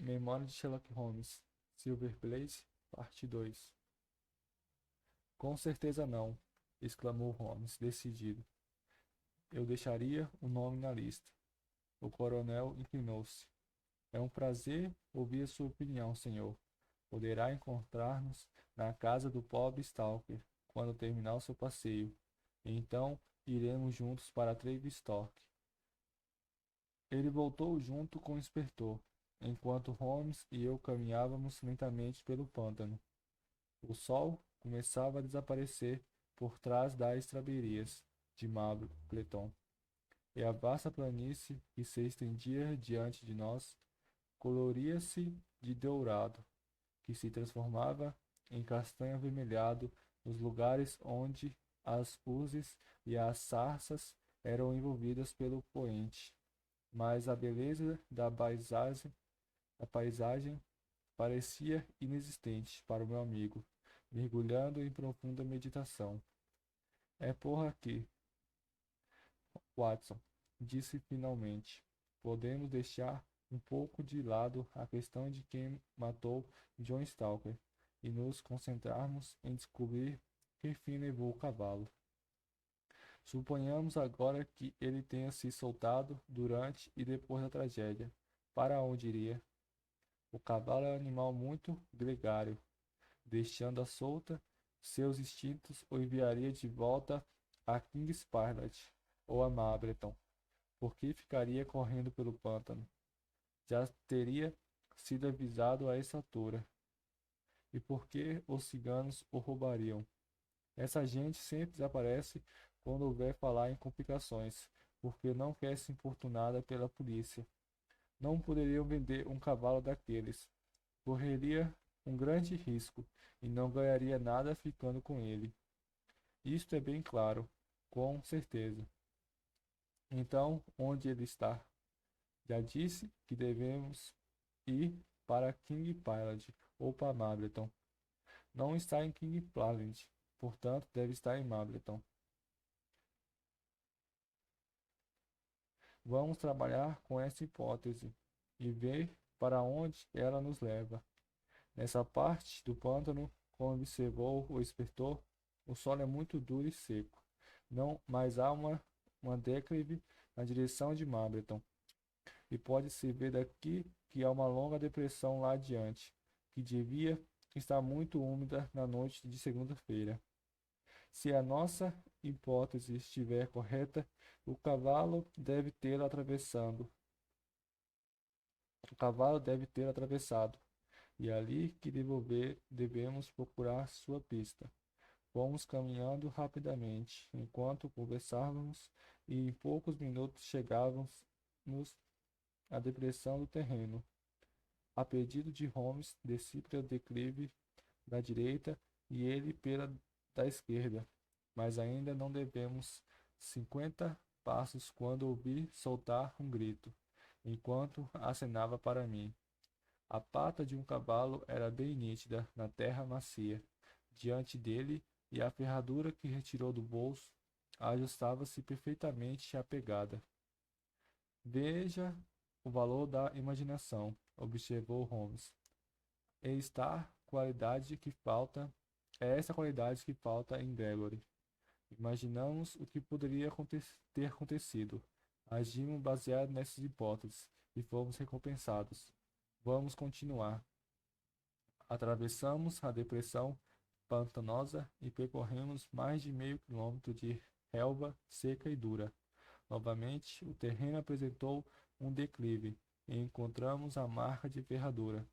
Memória de Sherlock Holmes, Silver Blaze, Parte 2. Com certeza não, exclamou Holmes, decidido. Eu deixaria o nome na lista. O coronel inclinou-se. É um prazer ouvir a sua opinião, senhor. Poderá encontrar-nos na casa do pobre Stalker quando terminar o seu passeio. Então iremos juntos para Tavistock. Ele voltou junto com o inspetor, enquanto Holmes e eu caminhávamos lentamente pelo pântano. O sol começava a desaparecer por trás das estradarias de Mableton, e a vasta planície que se estendia diante de nós coloria-se de dourado, que se transformava em castanho avermelhado nos lugares onde as urzes e as sarças eram envolvidas pelo poente. Mas a beleza da paisagem parecia inexistente para o meu amigo, mergulhando em profunda meditação. É por aqui, Watson, disse finalmente. Podemos deixar um pouco de lado a questão de quem matou John Stalker e nos concentrarmos em descobrir que fim levou o cavalo. Suponhamos agora que ele tenha se soltado durante e depois da tragédia. Para onde iria? O cavalo é um animal muito gregário. Deixando-a solta, seus instintos o enviaria de volta a King's Pilot ou a Mableton, porque ficaria correndo pelo pântano. Já teria sido avisado a essa altura. E por que os ciganos o roubariam? Essa gente sempre desaparece quando houver falar em complicações, porque não quer ser importunada pela polícia. Não poderiam vender um cavalo daqueles. Correria um grande risco e não ganharia nada ficando com ele. Isto é bem claro, com certeza. Então, onde ele está? Já disse que devemos ir para King Pilot ou para Mableton. Não está em King Pilot, portanto deve estar em Mableton. Vamos trabalhar com essa hipótese e ver para onde ela nos leva. Nessa parte do pântano, como observou o inspetor, o solo é muito duro e seco. Não, mas há uma declive na direção de Mableton, e pode-se ver daqui que há uma longa depressão lá adiante, que devia estar muito úmida na noite de segunda-feira. Se a nossa hipótese estiver correta, o cavalo deve ter atravessado. O cavalo deve ter atravessado, e é ali que devemos procurar sua pista. Fomos caminhando rapidamente, enquanto conversávamos, e em poucos minutos chegávamos à depressão do terreno. A pedido de Holmes, desci pelo declive da direita e ele pela da esquerda, mas ainda não devemos 50 passos quando ouvi soltar um grito, enquanto acenava para mim. A pata de um cavalo era bem nítida na terra macia, diante dele, e a ferradura que retirou do bolso ajustava-se perfeitamente à pegada. Veja o valor da imaginação, observou Holmes. É essa qualidade que falta em Gregory. Imaginamos o que poderia ter acontecido. Agimos baseado nessas hipóteses e fomos recompensados. Vamos continuar. Atravessamos a depressão pantanosa e percorremos mais de meio quilômetro de relva seca e dura. Novamente, o terreno apresentou um declive e encontramos a marca de ferradura.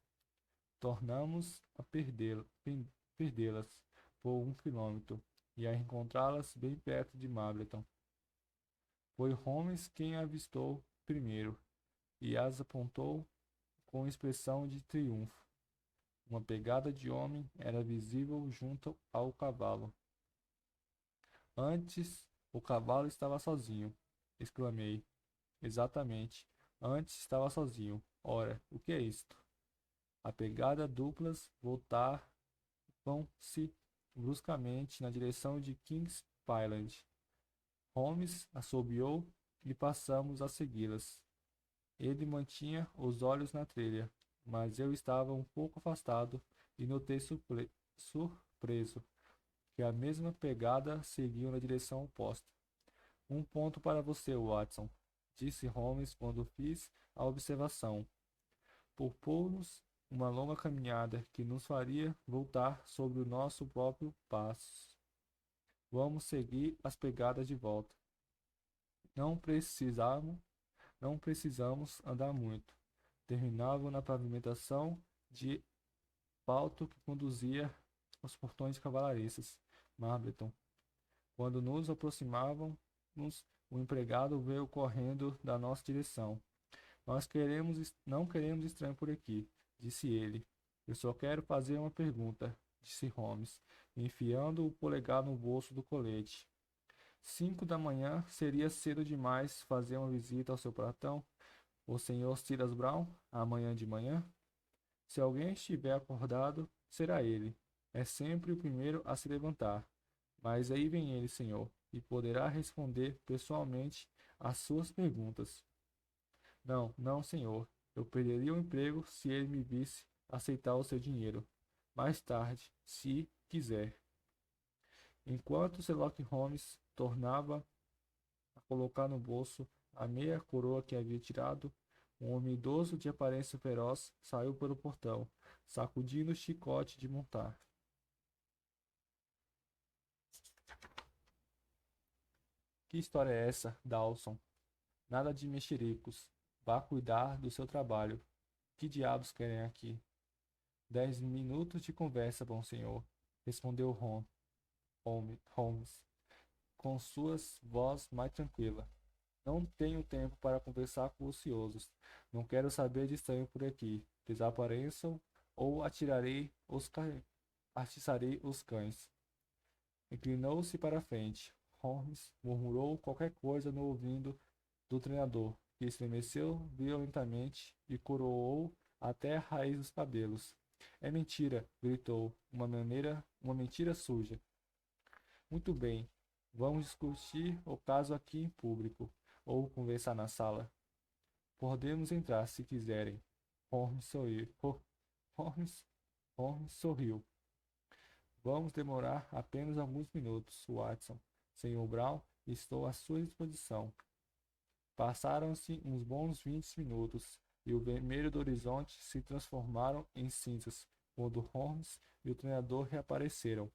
Tornamos a perdê-las por 1 quilômetro e a encontrá-las bem perto de Mableton. Foi Holmes quem a avistou primeiro e as apontou com expressão de triunfo. Uma pegada de homem era visível junto ao cavalo. Antes, o cavalo estava sozinho, exclamei. Exatamente, antes estava sozinho. Ora, o que é isto? A pegada duplas voltavam-se bruscamente na direção de King's Pyland. Holmes assobiou e passamos a segui-las. Ele mantinha os olhos na trilha, mas eu estava um pouco afastado e notei surpreso que a mesma pegada seguiu na direção oposta. Um ponto para você, Watson, disse Holmes quando fiz a observação. Propôs-nos uma longa caminhada que nos faria voltar sobre o nosso próprio passo. Vamos seguir as pegadas de volta. Não precisamos, não precisamos andar muito. Terminavam na pavimentação de asfalto que conduzia aos portões cavalariços, Marbleton. Quando nos aproximávamos, o empregado veio correndo da nossa direção. Não queremos estranho por aqui, disse ele. Eu só quero fazer uma pergunta, disse Holmes, enfiando o polegar no bolso do colete. 5 da manhã seria cedo demais fazer uma visita ao seu patrão, o Sr. Silas Brown, amanhã de manhã? Se alguém estiver acordado, será ele. É sempre o primeiro a se levantar. Mas aí vem ele, senhor, e poderá responder pessoalmente às suas perguntas. Não, não, senhor. Eu perderia o emprego se ele me visse aceitar o seu dinheiro. Mais tarde, se quiser. Enquanto Sherlock Holmes tornava a colocar no bolso a meia coroa que havia tirado, um homem idoso de aparência feroz saiu pelo portão, sacudindo o chicote de montar. Que história é essa, Dawson? Nada de mexericos. Vá cuidar do seu trabalho. Que diabos querem aqui? 10 minutos de conversa, bom senhor, respondeu Holmes, com sua voz mais tranquila. Não tenho tempo para conversar com ociosos. Não quero saber de estranho por aqui. Desapareçam ou atiçarei os cães. Inclinou-se para a frente. Holmes murmurou qualquer coisa no ouvido do treinador, que estremeceu violentamente e coroou até a raiz dos cabelos. É mentira, gritou, uma mentira suja. Muito bem, vamos discutir o caso aqui em público, ou conversar na sala. Podemos entrar se quiserem. Holmes sorriu. Holmes, Holmes sorriu. Vamos demorar apenas alguns minutos, Watson. Senhor Brown, estou à sua disposição. Passaram-se uns bons 20 minutos, e o vermelho do horizonte se transformaram em cinzas, quando Holmes e o treinador reapareceram.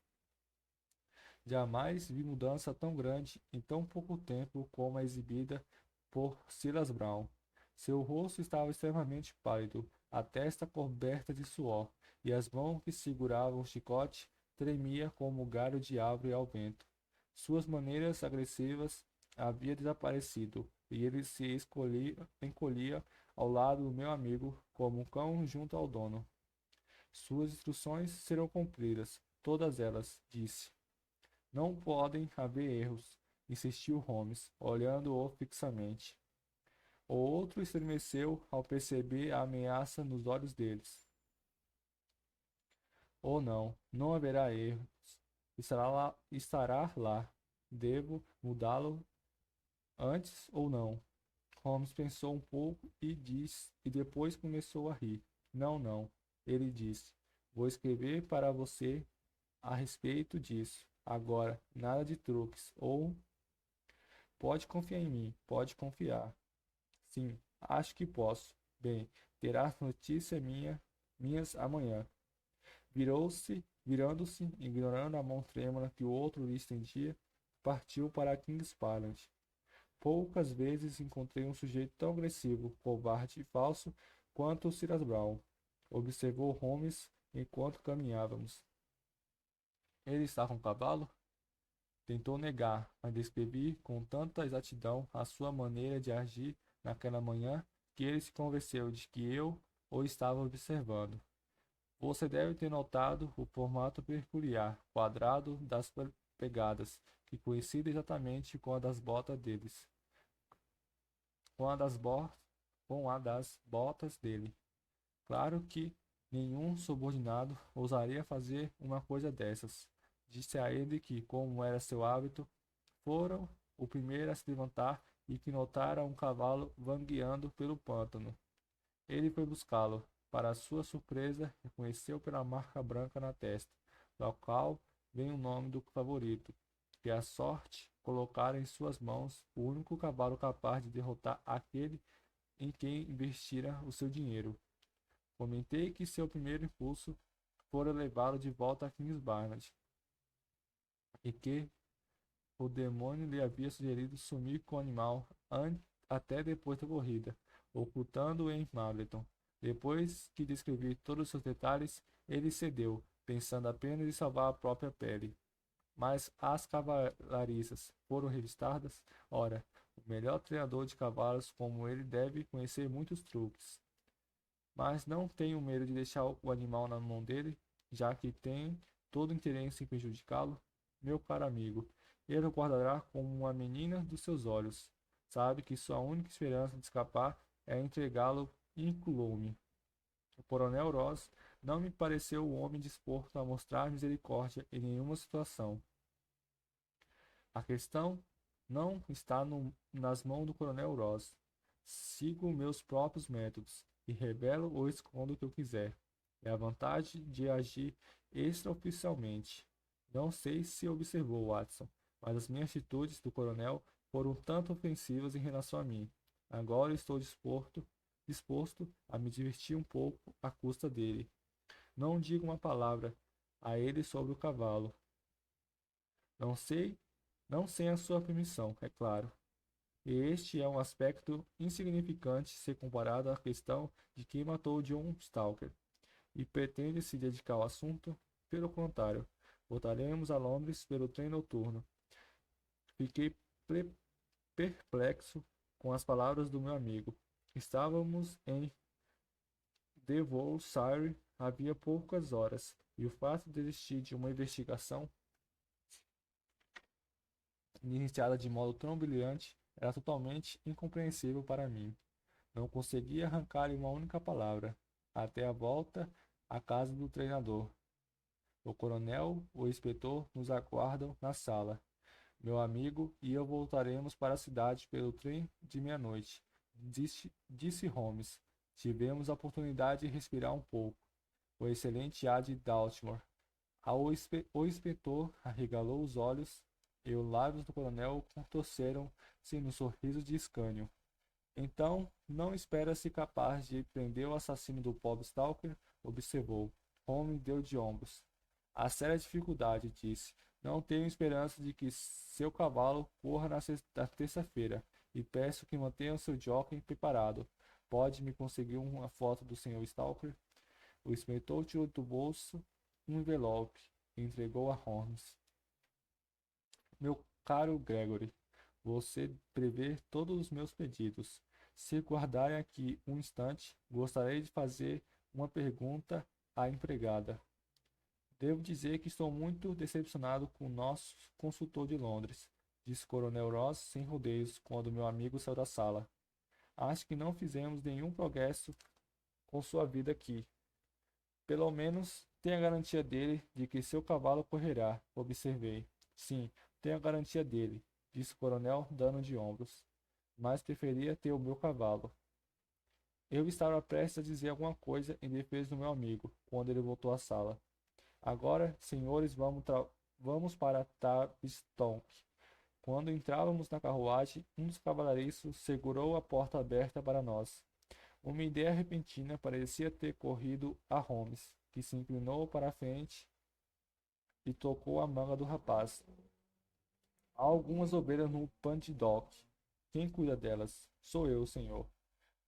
Jamais vi mudança tão grande em tão pouco tempo como a exibida por Silas Brown. Seu rosto estava extremamente pálido, a testa coberta de suor, e as mãos que seguravam o chicote tremia como galho de árvore ao vento. Suas maneiras agressivas haviam desaparecido, e ele se encolhia ao lado do meu amigo como um cão junto ao dono. Suas instruções serão cumpridas, todas elas, disse. Não podem haver erros, insistiu Holmes, olhando-o fixamente. O outro estremeceu ao perceber a ameaça nos olhos deles. Oh não, não haverá erros. Estará lá. Devo mudá-lo antes ou não? Holmes pensou um pouco e depois começou a rir. Não, não, ele disse. Vou escrever para você a respeito disso. Agora, nada de truques. Ou pode confiar em mim, pode confiar. Sim, acho que posso. Bem, terás minhas amanhã. Virando-se, ignorando a mão trêmula que o outro lhe estendia, partiu para King's Island. Poucas vezes encontrei um sujeito tão agressivo, covarde e falso quanto o Silas Brown, observou Holmes enquanto caminhávamos. Ele está com o cavalo? Tentou negar, mas descrevi com tanta exatidão a sua maneira de agir naquela manhã que ele se convenceu de que eu o estava observando. Você deve ter notado o formato peculiar, quadrado das pegadas, que coincide exatamente com a das botas deles. Com a das botas dele. Claro que nenhum subordinado ousaria fazer uma coisa dessas. Disse a ele que, como era seu hábito, foram o primeiro a se levantar e que notara um cavalo vangueando pelo pântano. Ele foi buscá-lo. Para sua surpresa, reconheceu pela marca branca na testa, da qual vem o nome do favorito, que a sorte colocara em suas mãos o único cavalo capaz de derrotar aquele em quem investira o seu dinheiro. Comentei que seu primeiro impulso fora levá-lo de volta a Kings Barnard, e que o demônio lhe havia sugerido sumir com o animal até depois da corrida, ocultando-o em Mableton. Depois que descrevi todos os seus detalhes, ele cedeu, pensando apenas em salvar a própria pele. Mas as cavalariças foram revistadas? Ora, o melhor treinador de cavalos como ele deve conhecer muitos truques. Mas não tenho medo de deixar o animal na mão dele, já que tem todo o interesse em prejudicá-lo. Meu caro amigo, ele o guardará como uma menina dos seus olhos. Sabe que sua única esperança de escapar é entregá-lo inclume. O coronel Ross não me pareceu o homem disposto a mostrar misericórdia em nenhuma situação. A questão não está nas mãos do coronel Ross. Sigo meus próprios métodos e revelo ou escondo o que eu quiser. É a vantagem de agir extraoficialmente. Não sei se observou, Watson, mas as minhas atitudes do coronel foram tanto ofensivas em relação a mim. Agora estou disposto a me divertir um pouco à custa dele. Não digo uma palavra a ele sobre o cavalo. Não sei, não sem a sua permissão, é claro. E este é um aspecto insignificante se comparado à questão de quem matou John Stalker. E pretende se dedicar ao assunto? Pelo contrário, voltaremos a Londres pelo trem noturno. Fiquei perplexo com as palavras do meu amigo. Estávamos em Devonshire havia poucas horas, e o fato de desistir de uma investigação iniciada de modo tão brilhante era totalmente incompreensível para mim. Não conseguia arrancar-lhe uma única palavra, até a volta à casa do treinador. O coronel, o inspetor nos aguardam na sala. Meu amigo e eu voltaremos para a cidade pelo trem de meia-noite, disse Holmes. Tivemos a oportunidade de respirar um pouco. O excelente ar de Daltmore. O inspetor arregalou os olhos e os lábios do coronel contorceram-se no sorriso de escárnio. Então, não espera-se capaz de prender o assassino do pobre Stalker? Observou. Holmes deu de ombros. Há séria dificuldade, disse. Não tenho esperança de que seu cavalo corra na terça-feira, e peço que mantenha o seu jockey preparado. Pode me conseguir uma foto do Sr. Stalker? O inspetor tirou do bolso um envelope e entregou a Holmes. Meu caro Gregory, você prevê todos os meus pedidos. Se guardarem aqui um instante, gostaria de fazer uma pergunta à empregada. Devo dizer que estou muito decepcionado com o nosso consultor de Londres, disse o Coronel Ross sem rodeios quando meu amigo saiu da sala. Acho que não fizemos nenhum progresso com sua vida aqui. Pelo menos tem a garantia dele de que seu cavalo correrá, observei. Sim, tenho a garantia dele, disse o coronel, dando de ombros. Mas preferia ter o meu cavalo. Eu estava prestes a dizer alguma coisa em defesa do meu amigo, quando ele voltou à sala. Agora, senhores, vamos para Tavistock. Quando entrávamos na carruagem, um dos cavaleiros segurou a porta aberta para nós. Uma ideia repentina parecia ter corrido a Holmes, que se inclinou para a frente e tocou a manga do rapaz. Há algumas ovelhas no paddock. Quem cuida delas? Sou eu, senhor.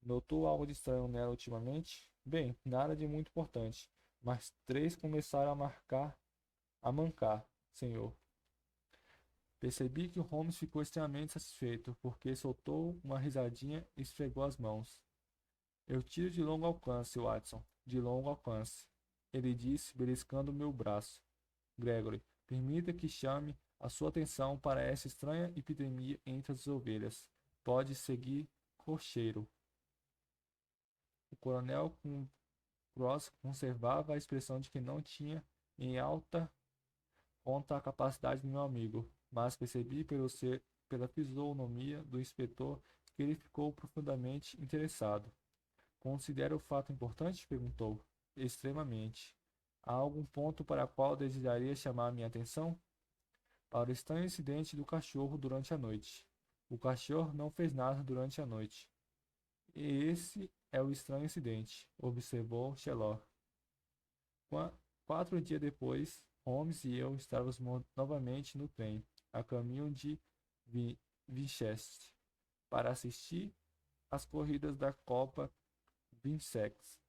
Notou algo de estranho nela ultimamente? Bem, nada de muito importante, mas 3 começaram a mancar, senhor. Percebi que o Holmes ficou extremamente satisfeito, porque soltou uma risadinha e esfregou as mãos. Eu tiro de longo alcance, Watson, de longo alcance, ele disse, beliscando meu braço. Gregory, permita que chame a sua atenção para essa estranha epidemia entre as ovelhas. Pode seguir, cocheiro. O coronel Cross conservava a expressão de que não tinha em alta conta a capacidade do meu amigo, mas percebi pela fisionomia do inspetor que ele ficou profundamente interessado. Considera o fato importante? Perguntou. Extremamente. Há algum ponto para qual desejaria chamar minha atenção? Para o estranho incidente do cachorro durante a noite. O cachorro não fez nada durante a noite. E esse é o estranho incidente, observou Sherlock. 4 dias depois, Holmes e eu estávamos novamente no trem, a caminho de Winchester, para assistir às corridas da Copa Middlesex.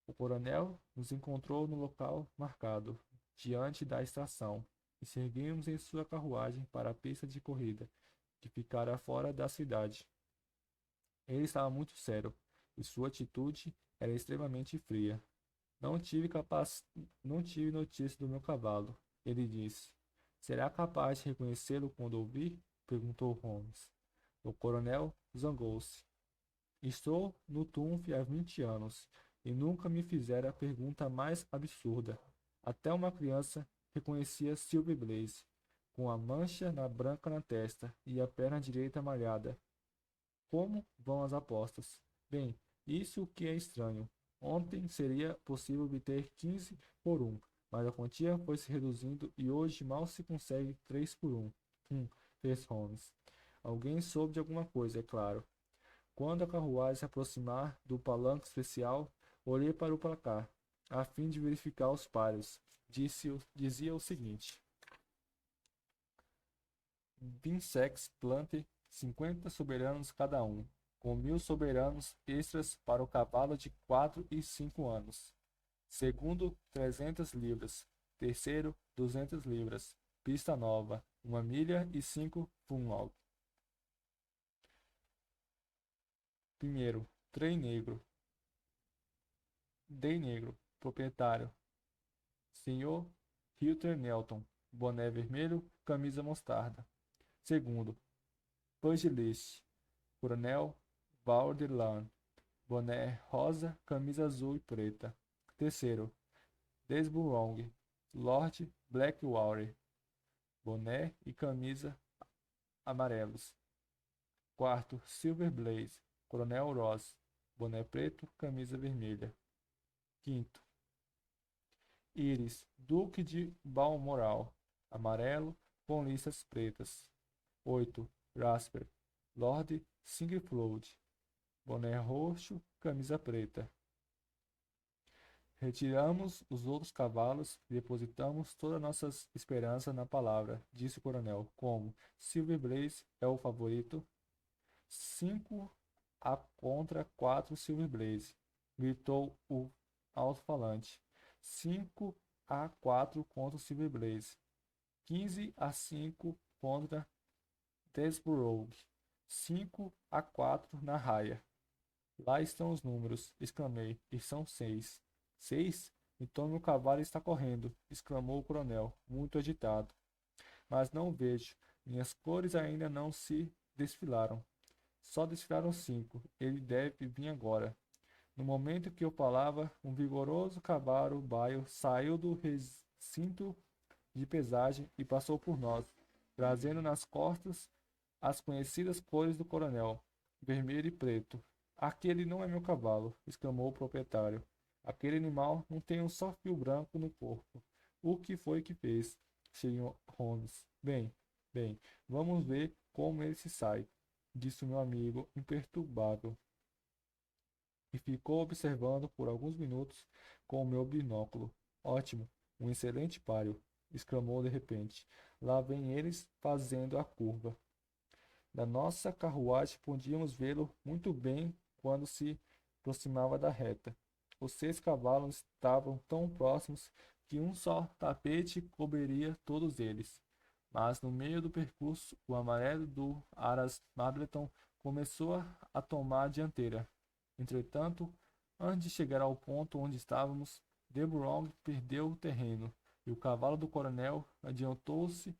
O coronel nos encontrou no local marcado, diante da estação, e seguimos em sua carruagem para a pista de corrida, que ficara fora da cidade. Ele estava muito sério, e sua atitude era extremamente fria. Não tive notícia do meu cavalo, ele disse. Será capaz de reconhecê-lo quando ouvir? Perguntou Holmes. O coronel zangou-se. Estou no Tunf há 20 anos e nunca me fizera a pergunta mais absurda. Até uma criança reconhecia Silver Blaze, com a mancha branca na testa e a perna direita malhada. Como vão as apostas? Bem, isso que é estranho. Ontem seria possível obter 15 por 1, mas a quantia foi se reduzindo e hoje mal se consegue 3 por 1. Fez Holmes. Alguém soube de alguma coisa, é claro. Quando a carruagem se aproximar do palanque especial, olhei para o placar, a fim de verificar os pares. Dizia o seguinte: Vincex Plante, 50 soberanos cada um, com 1.000 soberanos extras para o cavalo de 4 e 5 anos. Segundo, 300 libras. Terceiro, 200 libras. Pista nova, 1 milha e 5 funlog. Primeiro, trem negro. Day negro, proprietário. Senhor Hilter Nelton, boné vermelho, camisa mostarda. Segundo, pugilist, coronel Valderland, boné rosa, camisa azul e preta. Terceiro, Desburong, Lord Blackwater, boné e camisa amarelos. Quarto, Silver Blaze, coronel Ross, boné preto, camisa vermelha. Quinto, Iris, duque de Balmoral, amarelo, com listas pretas. 8. Rasper, Lord Singlefold, boné roxo, camisa preta. Retiramos os outros cavalos e depositamos todas nossas esperanças na palavra, disse o coronel. Como Silver Blaze é o favorito, 5 a contra 4 Silver Blaze, gritou o alto-falante. 5 a 4 contra o Silver Blaze. 15 a 5 contra Desborough. 5 a 4 na raia. Lá estão os números, exclamei, e são 6. 6? Então meu cavalo está correndo, exclamou o coronel, muito agitado. Mas não vejo, minhas cores ainda não se desfilaram. Só desfilaram 5, ele deve vir agora. No momento que eu falava, um vigoroso cavalo baio saiu do recinto de pesagem e passou por nós, trazendo nas costas as conhecidas cores do coronel, vermelho e preto. Aquele não é meu cavalo, exclamou o proprietário. Aquele animal não tem um só fio branco no corpo. O que foi que fez, Sherlock Holmes? Bem, vamos ver como ele se sai, disse o meu amigo imperturbável. E ficou observando por alguns minutos com o meu binóculo. Ótimo, um excelente páreo, exclamou de repente. Lá vêm eles fazendo a curva. Da nossa carruagem podíamos vê-lo muito bem quando se aproximava da reta. Os 6 cavalos estavam tão próximos que um só tapete cobriria todos eles. Mas no meio do percurso, o amarelo do Aras Mableton começou a tomar a dianteira. Entretanto, antes de chegar ao ponto onde estávamos, Desborough perdeu o terreno e o cavalo do coronel adiantou-se,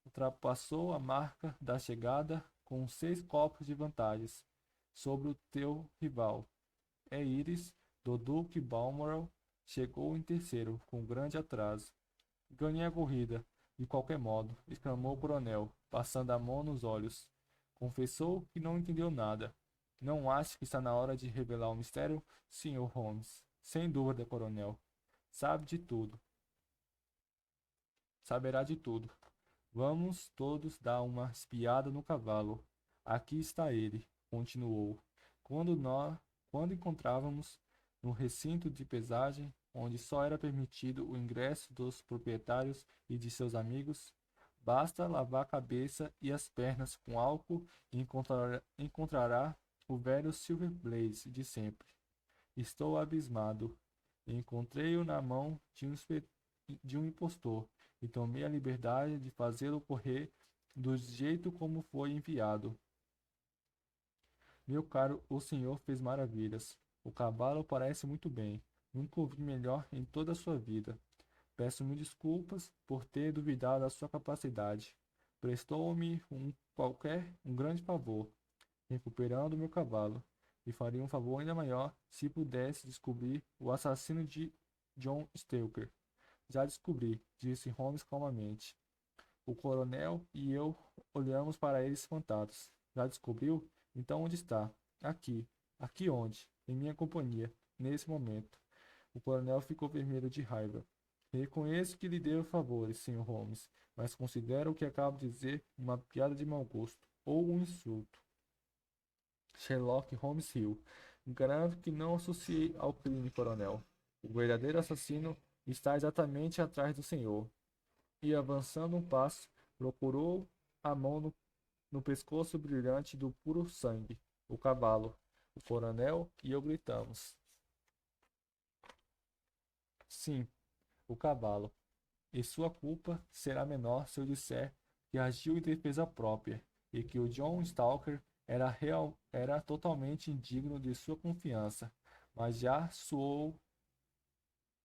ultrapassou a marca da chegada com 6 copos de vantagens sobre o teu rival. Iris, do Duque Balmoral, chegou em terceiro, com grande atraso. Ganhei a corrida, de qualquer modo, exclamou o coronel, passando a mão nos olhos. Confessou que não entendeu nada. Não acha que está na hora de revelar o mistério, Sr. Holmes? Sem dúvida, coronel. Sabe de tudo. Saberá de tudo. Vamos todos dar uma espiada no cavalo. Aqui está ele, continuou. Quando encontrávamos no recinto de pesagem, onde só era permitido o ingresso dos proprietários e de seus amigos, basta lavar a cabeça e as pernas com álcool e encontrará o velho Silver Blaze de sempre. Estou abismado. Encontrei-o na mão de um impostor e tomei a liberdade de fazê-lo correr do jeito como foi enviado. Meu caro, o senhor fez maravilhas. O cavalo parece muito bem. Nunca o vi melhor em toda a sua vida. Peço-me desculpas por ter duvidado da sua capacidade. Prestou-me um grande favor, recuperando meu cavalo, e faria um favor ainda maior se pudesse descobrir o assassino de John Stalker. Já descobri, disse Holmes calmamente. O coronel e eu olhamos para ele espantados. Já descobriu? Então onde está? Aqui. Aqui onde? Em minha companhia, nesse momento. O coronel ficou vermelho de raiva. Reconheço que lhe devo favores, Sr. Holmes, mas considero o que acabo de dizer uma piada de mau gosto, ou um insulto. Sherlock Holmes riu. Garanto que não associei ao crime, coronel. O verdadeiro assassino está exatamente atrás do senhor. E avançando um passo, procurou a mão no pescoço brilhante do puro sangue. O cavalo. O coronel e eu gritamos. Sim, o cavalo. E sua culpa será menor se eu disser que agiu em defesa própria e que o John Stalker era totalmente indigno de sua confiança, mas já soou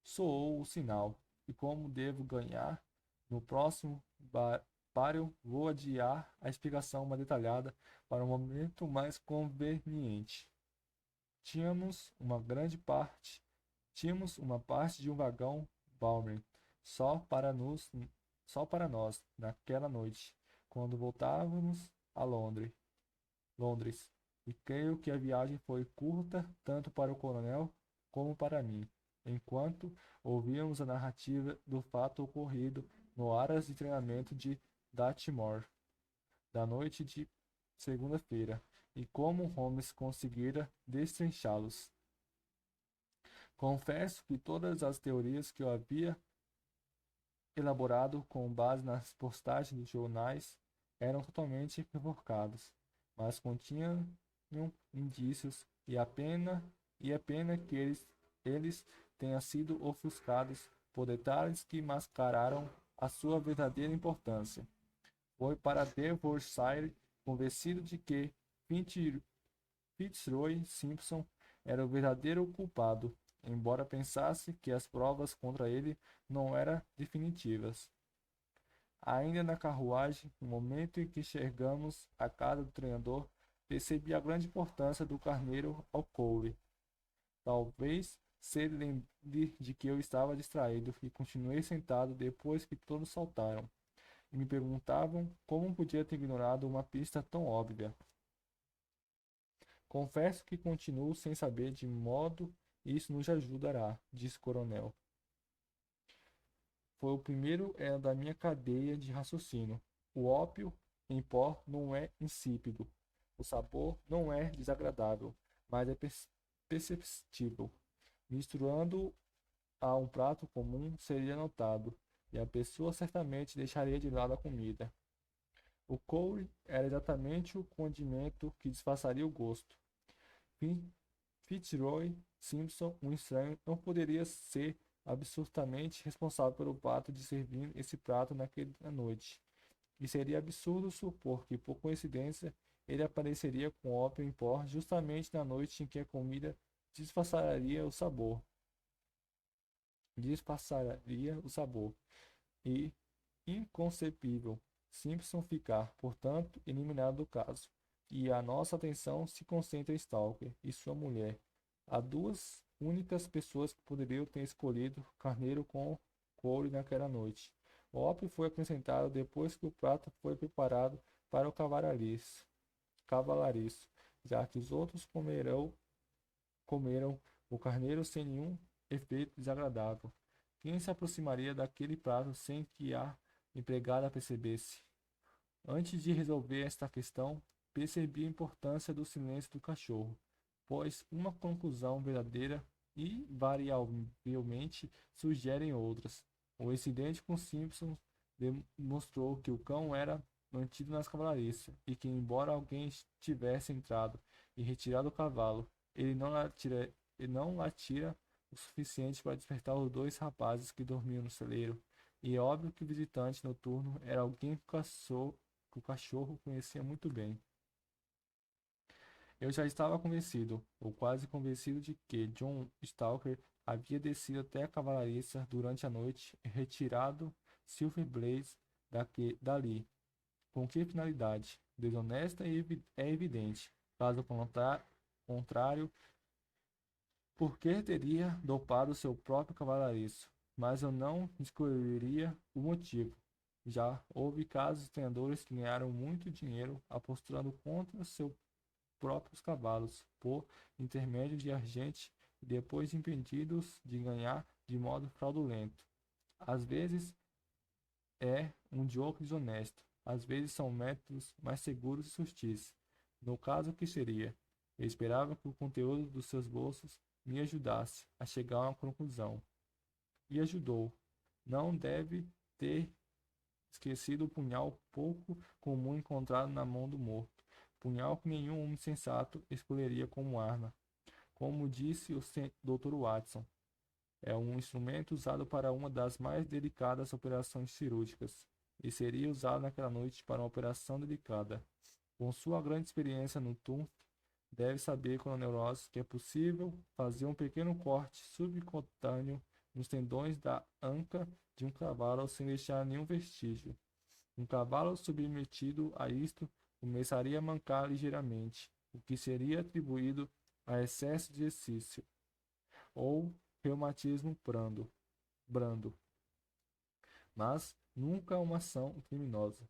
o sinal, e como devo ganhar no próximo páreo, vou adiar a explicação mais detalhada para um momento mais conveniente. Tínhamos uma parte de um vagão Balmer só para nós naquela noite, quando voltávamos a Londres, e creio que a viagem foi curta tanto para o coronel como para mim, enquanto ouvíamos a narrativa do fato ocorrido no Aras de treinamento de Dartmoor, da noite de segunda-feira, e como Holmes conseguira destrinchá-los. Confesso que todas as teorias que eu havia elaborado com base nas postagens dos jornais eram totalmente equivocadas, mas continham indícios e é pena que eles tenham sido ofuscados por detalhes que mascararam a sua verdadeira importância. Foi para Devonshire, convencido de que Fitzroy Simpson era o verdadeiro culpado, embora pensasse que as provas contra ele não eram definitivas. Ainda na carruagem, no momento em que chegamos à casa do treinador, percebi a grande importância do carneiro ao coure. Talvez se ele lembre de que eu estava distraído e continuei sentado depois que todos saltaram e me perguntavam como podia ter ignorado uma pista tão óbvia. Confesso que continuo sem saber de modo isso nos ajudará, disse o coronel. Foi o primeiro da minha cadeia de raciocínio. O ópio em pó não é insípido. O sabor não é desagradável, mas é perceptível. Misturando a um prato comum seria notado, e a pessoa certamente deixaria de lado a comida. O coure era exatamente o condimento que disfarçaria o gosto. Fitzroy Simpson, um estranho, não poderia ser absolutamente responsável pelo fato de servir esse prato naquela noite. E seria absurdo supor que, por coincidência, ele apareceria com ópio em pó justamente na noite em que a comida disfarçaria o sabor. Disfarçaria o sabor. E, inconcebível, Simpson ficar, portanto, eliminado do caso. E a nossa atenção se concentra em Stalker e sua mulher, as duas únicas pessoas que poderiam ter escolhido carneiro com couro naquela noite. O ópio foi acrescentado depois que o prato foi preparado para o cavalariço. já que os outros comeram o carneiro sem nenhum efeito desagradável. Quem se aproximaria daquele prato sem que a empregada percebesse? Antes de resolver esta questão, percebi a importância do silêncio do cachorro, pois uma conclusão verdadeira invariavelmente sugerem outras. O incidente com Simpson demonstrou que o cão era mantido nas cavalariças e que, embora alguém tivesse entrado e retirado o cavalo, ele não latira o suficiente para despertar os dois rapazes que dormiam no celeiro. E é óbvio que o visitante noturno era alguém que o cachorro conhecia muito bem. Eu já estava convencido, ou quase convencido, de que John Stalker havia descido até a cavalariça durante a noite e retirado Silver Blaze dali. Com que finalidade? Desonesta é evidente. Caso contrário, por que teria dopado seu próprio cavalariço? Mas eu não descobriria o motivo. Já houve casos de treinadores que ganharam muito dinheiro apostando contra seus próprios cavalos, por intermédio de agentes e depois impedidos de ganhar de modo fraudulento. Às vezes é um jogo desonesto, às vezes são métodos mais seguros e sutis. No caso, que seria? Eu esperava que o conteúdo dos seus bolsos me ajudasse a chegar a uma conclusão. E ajudou. Não deve ter esquecido o punhal pouco comum encontrado na mão do morto. Punhal que nenhum homem sensato escolheria como arma. Como disse o Dr. Watson, é um instrumento usado para uma das mais delicadas operações cirúrgicas, e seria usado naquela noite para uma operação delicada. Com sua grande experiência no TUF, deve saber com a neurose que é possível fazer um pequeno corte subcutâneo nos tendões da anca de um cavalo sem deixar nenhum vestígio. Um cavalo submetido a isto começaria a mancar ligeiramente, o que seria atribuído a excesso de exercício ou reumatismo brando, mas nunca uma ação criminosa.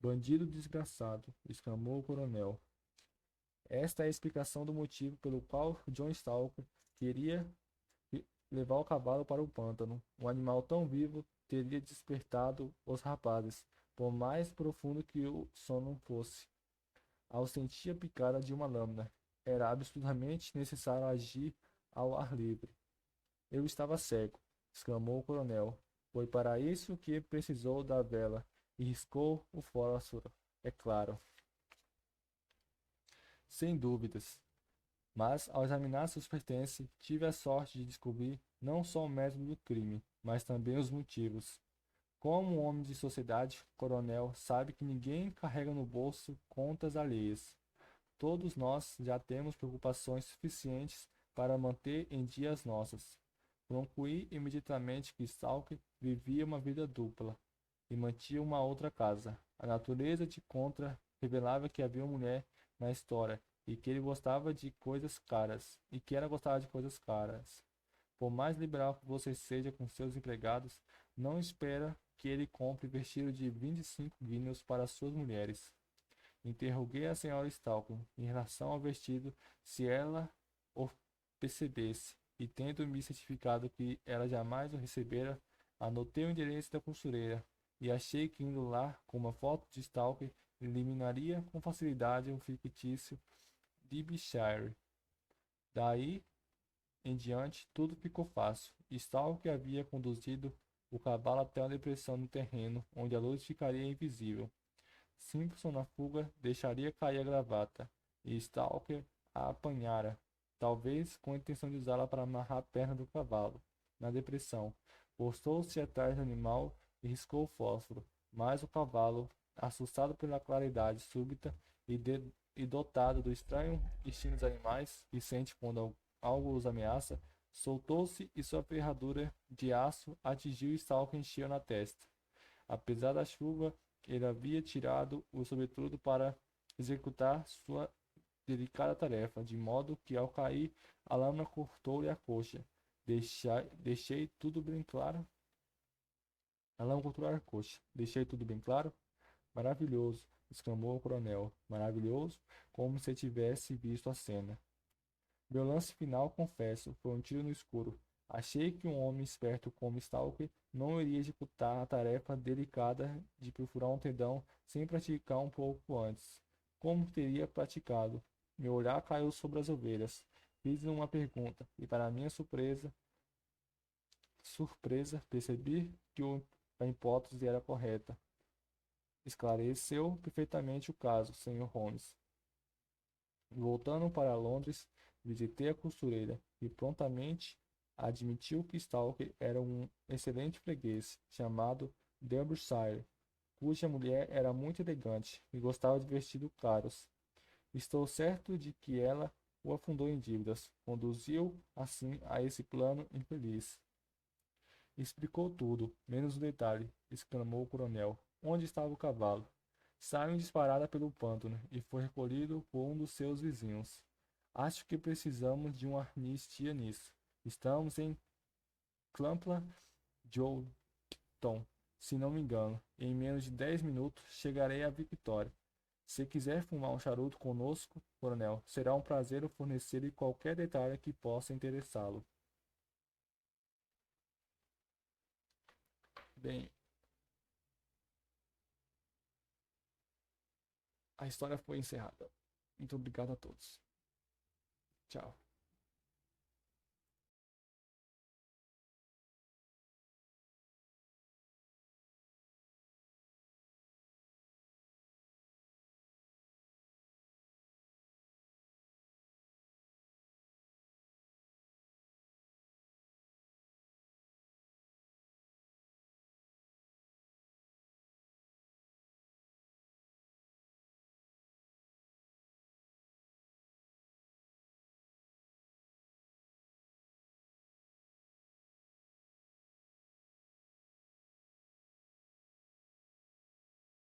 Bandido desgraçado, exclamou o coronel. Esta é a explicação do motivo pelo qual John Stalker queria levar o cavalo para o pântano. Um animal tão vivo teria despertado os rapazes, por mais profundo que o sono fosse. Ao sentir a picada de uma lâmina, era absolutamente necessário agir ao ar livre. Eu estava cego, exclamou o coronel. Foi para isso que precisou da vela e riscou o fósforo, é claro. Sem dúvidas. Mas, ao examinar seus pertences, tive a sorte de descobrir não só o método do crime, mas também os motivos. Como um homem de sociedade, coronel sabe que ninguém carrega no bolso contas alheias. Todos nós já temos preocupações suficientes para manter em dia as nossas. Concluí imediatamente que Stalker vivia uma vida dupla e mantinha uma outra casa. A natureza de contra revelava que havia uma mulher na história e que ele gostava de coisas caras e que ela gostava de coisas caras. Por mais liberal que você seja com seus empregados, não espera que ele compre vestido de 25 guineas para suas mulheres. Interroguei a senhora Stalker em relação ao vestido, se ela o percebesse, e tendo me certificado que ela jamais o recebera, anotei o endereço da costureira, e achei que indo lá com uma foto de Stalker, eliminaria com facilidade o fictício Derbyshire. Daí em diante, tudo ficou fácil. Stalker havia conduzido o cavalo até uma depressão no terreno, onde a luz ficaria invisível. Simpson, na fuga, deixaria cair a gravata, e Stalker a apanhara, talvez com a intenção de usá-la para amarrar a perna do cavalo. Na depressão, postou-se atrás do animal e riscou o fósforo, mas o cavalo, assustado pela claridade súbita e dotado do estranho instinto dos animais que sente quando algo os ameaça, soltou-se e sua ferradura de aço atingiu Stalker em cheio na testa. Apesar da chuva, ele havia tirado o sobretudo para executar sua delicada tarefa, de modo que, ao cair, a lâmina cortou-lhe a coxa. Deixei tudo bem claro. A lâmina cortou a coxa. Deixei tudo bem claro? Maravilhoso. exclamou o coronel, maravilhoso, como se tivesse visto a cena. Meu lance final, confesso, foi um tiro no escuro. Achei que um homem esperto como Stalker não iria executar a tarefa delicada de perfurar um tendão sem praticar um pouco antes. Como teria praticado? Meu olhar caiu sobre as ovelhas. Fiz-lhe uma pergunta e, para minha surpresa, percebi que a hipótese era correta. Esclareceu perfeitamente o caso, Sr. Holmes. Voltando para Londres, visitei a costureira e prontamente admitiu que Stalker era um excelente freguês chamado Derbyshire, cuja mulher era muito elegante e gostava de vestidos caros. Estou certo de que ela o afundou em dívidas, conduziu assim a esse plano infeliz. Explicou tudo, menos um detalhe, exclamou o coronel. Onde estava o cavalo? Saiu em disparada pelo pântano e foi recolhido por um dos seus vizinhos. Acho que precisamos de uma anistia nisso. Estamos em Clampla Jolton, se não me engano. Em menos de 10 minutos chegarei à Victória. Se quiser fumar um charuto conosco, coronel, será um prazer fornecer-lhe qualquer detalhe que possa interessá-lo. Bem, a história foi encerrada. Muito obrigado a todos. Tchau.